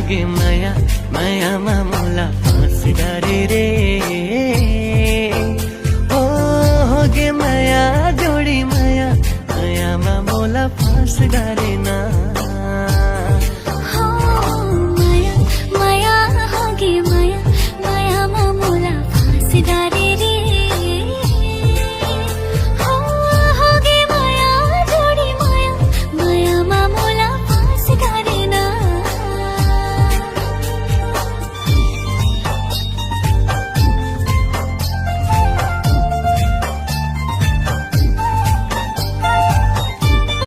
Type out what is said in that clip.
गे माया मायामा मोला फाँस गरे रे। ओ गे माया जोडी माया मायामा मोला फाँस गरे ना।